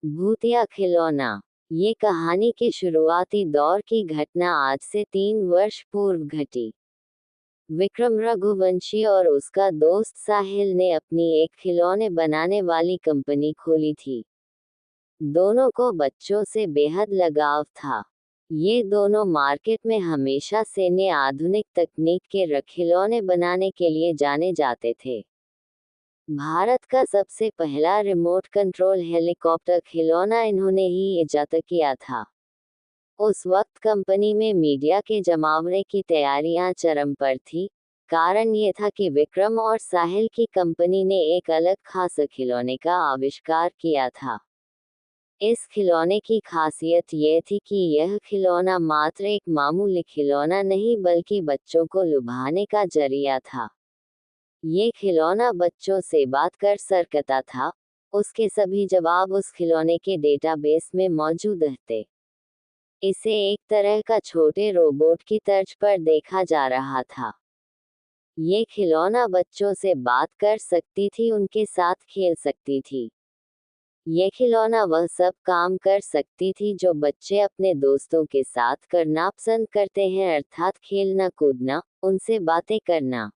भूतिया खिलौना। ये कहानी के शुरुआती दौर की घटना आज से 3 वर्ष पूर्व घटी। विक्रम रघुवंशी और उसका दोस्त साहिल ने अपनी एक खिलौने बनाने वाली कंपनी खोली थी। दोनों को बच्चों से बेहद लगाव था। ये दोनों मार्केट में हमेशा से नए आधुनिक तकनीक के खिलौने बनाने के लिए जाने जाते थे। भारत का सबसे पहला रिमोट कंट्रोल हेलीकॉप्टर खिलौना इन्होंने ही इजाद किया था। उस वक्त कंपनी में मीडिया के जमावड़े की तैयारियां चरम पर थी। कारण ये था कि विक्रम और साहिल की कंपनी ने एक अलग खास खिलौने का आविष्कार किया था। इस खिलौने की खासियत ये थी कि यह खिलौना मात्र एक मामूली खिलौना नहीं बल्कि बच्चों को लुभाने का जरिया था। ये खिलौना बच्चों से बात कर सकता था। उसके सभी जवाब उस खिलौने के डेटाबेस में मौजूद थे। इसे एक तरह का छोटे रोबोट की तर्ज पर देखा जा रहा था। ये खिलौना बच्चों से बात कर सकती थी, उनके साथ खेल सकती थी। ये खिलौना वह सब काम कर सकती थी जो बच्चे अपने दोस्तों के साथ करना पसंद करते हैं, अर्थात खेलना कूदना, उनसे बातें करना।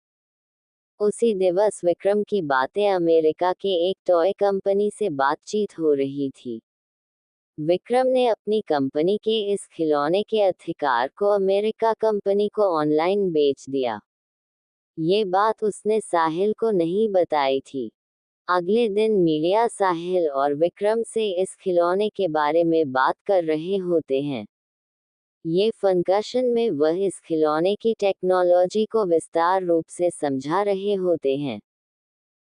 उसी दिवस विक्रम की बातें अमेरिका के एक टॉय कंपनी से बातचीत हो रही थी। विक्रम ने अपनी कंपनी के इस खिलौने के अधिकार को अमेरिका कंपनी को ऑनलाइन बेच दिया। ये बात उसने साहिल को नहीं बताई थी। अगले दिन मीडिया साहिल और विक्रम से इस खिलौने के बारे में बात कर रहे होते हैं। ये फंक्शन में वह इस खिलौने की टेक्नोलॉजी को विस्तार रूप से समझा रहे होते हैं।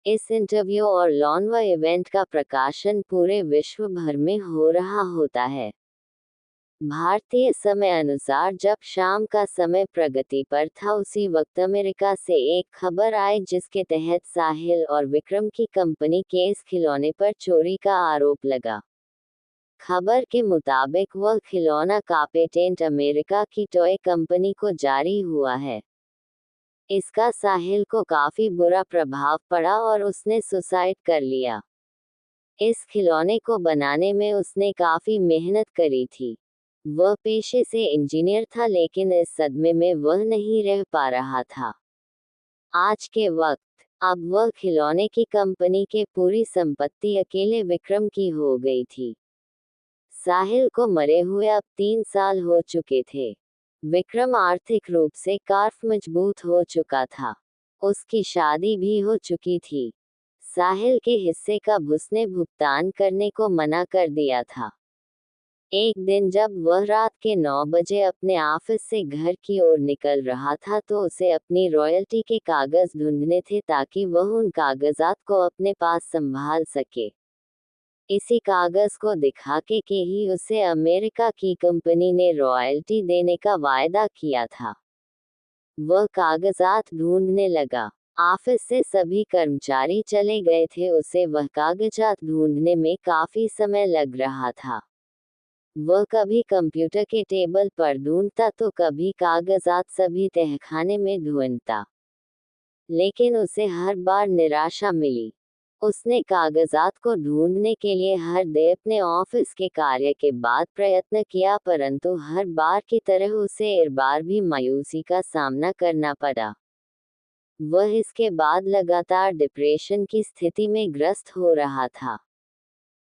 इस इंटरव्यू और लॉन्वा इवेंट का प्रकाशन पूरे विश्व भर में हो रहा होता है। भारतीय समय अनुसार जब शाम का समय प्रगति पर था, उसी वक्त अमेरिका से एक खबर आई जिसके तहत साहिल और विक्रम की कंपनी के इस खिलौने पर चोरी का आरोप लगा। खबर के मुताबिक वह खिलौना का पेटेंट अमेरिका की टॉय कंपनी को जारी हुआ है। इसका साहिल को काफी बुरा प्रभाव पड़ा और उसने सुसाइड कर लिया। इस खिलौने को बनाने में उसने काफी मेहनत करी थी। वह पेशे से इंजीनियर था, लेकिन इस सदमे में वह नहीं रह पा रहा था। आज के वक्त अब वह खिलौने की कंपनी के पूरी संपत्ति अकेले विक्रम की हो गई थी। साहिल को मरे हुए अब 3 साल हो चुके थे। विक्रम आर्थिक रूप से काफी मजबूत हो चुका था। उसकी शादी भी हो चुकी थी। साहिल के हिस्से का उसने भुगतान करने को मना कर दिया था। एक दिन जब वह रात के 9 बजे अपने ऑफिस से घर की ओर निकल रहा था तो उसे अपनी रॉयल्टी के कागज ढूंढने थे ताकि वह उन कागजात को अपने पास संभाल सके। इसी कागज को दिखा के ही उसे अमेरिका की कंपनी ने रॉयल्टी देने का वायदा किया था। वह कागजात ढूंढने लगा। ऑफिस से सभी कर्मचारी चले गए थे, उसे वह कागजात ढूंढने में काफी समय लग रहा था। वह कभी कंप्यूटर के टेबल पर ढूंढता तो कभी कागजात सभी तहखाने में ढूंढता, लेकिन उसे हर बार निराशा मिली। उसने कागजात को ढूंढने के लिए हर दिन अपने ऑफिस के कार्य के बाद प्रयत्न किया, परंतु हर बार की तरह उसे इस बार भी मायूसी का सामना करना पड़ा। वह इसके बाद लगातार डिप्रेशन की स्थिति में ग्रस्त हो रहा था।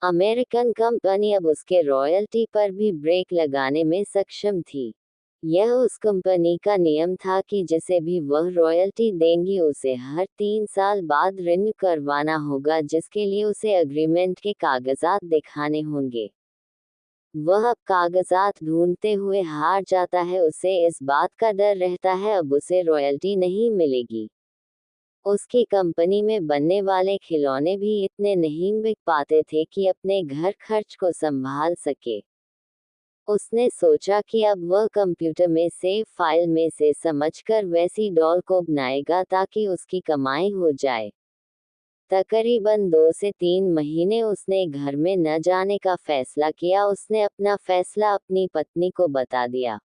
अमेरिकन कंपनी अब उसके रॉयल्टी पर भी ब्रेक लगाने में सक्षम थी। यह उस कंपनी का नियम था कि जिसे भी वह रॉयल्टी देंगी उसे हर 3 साल बाद रिन्यू करवाना होगा, जिसके लिए उसे एग्रीमेंट के कागजात दिखाने होंगे। वह अब कागजात ढूंढते हुए हार जाता है। उसे इस बात का डर रहता है अब उसे रॉयल्टी नहीं मिलेगी। उसकी कंपनी में बनने वाले खिलौने भी इतने नहीं बिक पाते थे कि अपने घर खर्च को संभाल सके। उसने सोचा कि अब वह कंप्यूटर में सेव फाइल में से समझकर वैसी डॉल को बनाएगा ताकि उसकी कमाई हो जाए। तकरीबन 2 से 3 महीने उसने घर में न जाने का फैसला किया। उसने अपना फैसला अपनी पत्नी को बता दिया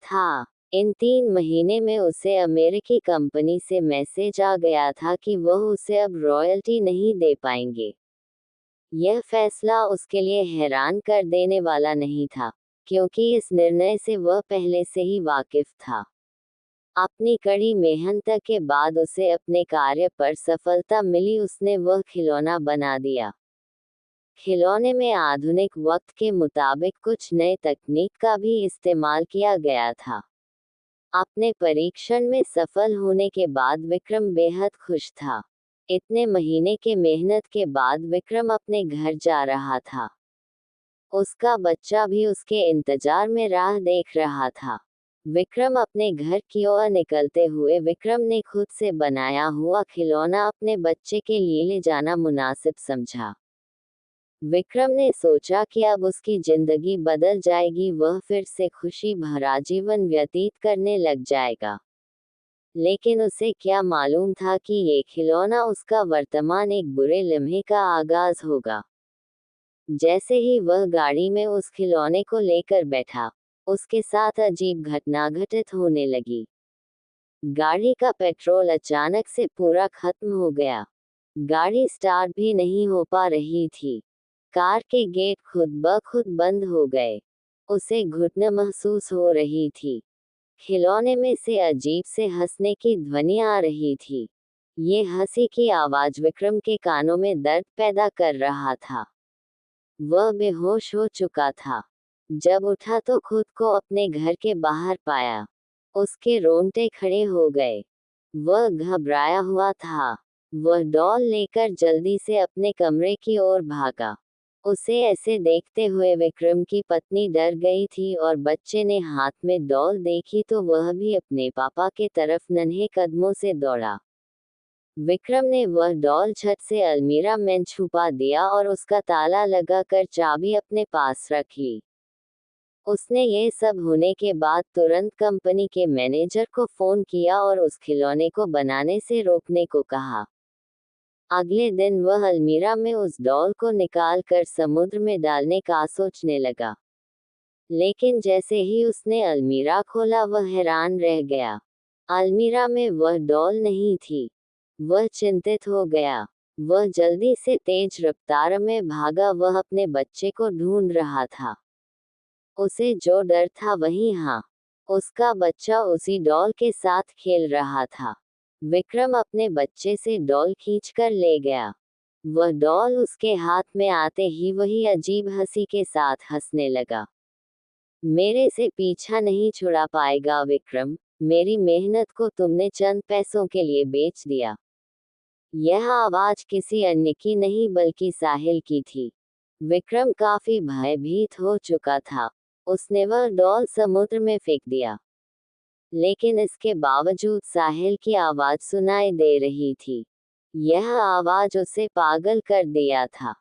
था। इन 3 महीने में उसे अमेरिकी कंपनी से मैसेज आ गया था कि वह उसे अब रॉयल्टी नहीं दे पाएंगे। यह फैसला उसके लिए हैरान कर देने वाला नहीं था, क्योंकि इस निर्णय से वह पहले से ही वाकिफ था। अपनी कड़ी मेहनत के बाद उसे अपने कार्य पर सफलता मिली। उसने वह खिलौना बना दिया। खिलौने में आधुनिक वक्त के मुताबिक कुछ नए तकनीक का भी इस्तेमाल किया गया था। अपने परीक्षण में सफल होने के बाद विक्रम बेहद खुश था। इतने महीने के मेहनत के बाद विक्रम अपने घर जा रहा था। उसका बच्चा भी उसके इंतजार में राह देख रहा था। विक्रम अपने घर की ओर निकलते हुए विक्रम ने खुद से बनाया हुआ खिलौना अपने बच्चे के लिए ले जाना मुनासिब समझा। विक्रम ने सोचा कि अब उसकी जिंदगी बदल जाएगी, वह फिर से खुशी भरा जीवन व्यतीत करने लग जाएगा। लेकिन उसे क्या मालूम था कि ये खिलौना उसका वर्तमान एक बुरे लम्हे का आगाज होगा। जैसे ही वह गाड़ी में उस खिलौने को लेकर बैठा, उसके साथ अजीब घटना घटित होने लगी। गाड़ी का पेट्रोल अचानक से पूरा खत्म हो गया। गाड़ी स्टार्ट भी नहीं हो पा रही थी। कार के गेट खुद ब खुद बंद हो गए। उसे घुटन महसूस हो रही थी। खिलौने में से अजीब से हंसने की ध्वनि आ रही थी। ये हंसी की आवाज विक्रम के कानों में दर्द पैदा कर रहा था। वह बेहोश हो चुका था। जब उठा तो खुद को अपने घर के बाहर पाया। उसके रोंगटे खड़े हो गए। वह घबराया हुआ था। वह डॉल लेकर जल्दी से अपने कमरे की ओर भागा। उसे ऐसे देखते हुए विक्रम की पत्नी डर गई थी और बच्चे ने हाथ में डॉल देखी तो वह भी अपने पापा के तरफ नन्हे कदमों से दौड़ा। विक्रम ने वह डॉल छत से अलमीरा में छुपा दिया और उसका ताला लगाकर चाबी अपने पास रख ली। उसने ये सब होने के बाद तुरंत कंपनी के मैनेजर को फोन किया और उस खिलौने को बनाने से रोकने को कहा। अगले दिन वह अलमीरा में उस डॉल को निकाल कर समुद्र में डालने का सोचने लगा। लेकिन जैसे ही उसने अलमीरा खोला वह हैरान रह गया। अलमीरा में वह डॉल नहीं थी। वह चिंतित हो गया। वह जल्दी से तेज रफ्तार में भागा। वह अपने बच्चे को ढूंढ रहा था। उसे जो डर था वही हाँ, उसका बच्चा उसी डॉल के साथ खेल रहा था। विक्रम अपने बच्चे से डॉल खींचकर ले गया। वह डॉल उसके हाथ में आते ही वही अजीब हंसी के साथ हंसने लगा। मेरे से पीछा नहीं छुड़ा पाएगा विक्रम, मेरी मेहनत को तुमने चंद पैसों के लिए बेच दिया। यह आवाज किसी अन्य की नहीं बल्कि साहिल की थी। विक्रम काफी भयभीत हो चुका था। उसने वह डॉल समुद्र में फेंक दिया। लेकिन इसके बावजूद साहिल की आवाज सुनाई दे रही थी। यह आवाज उसे पागल कर दिया था।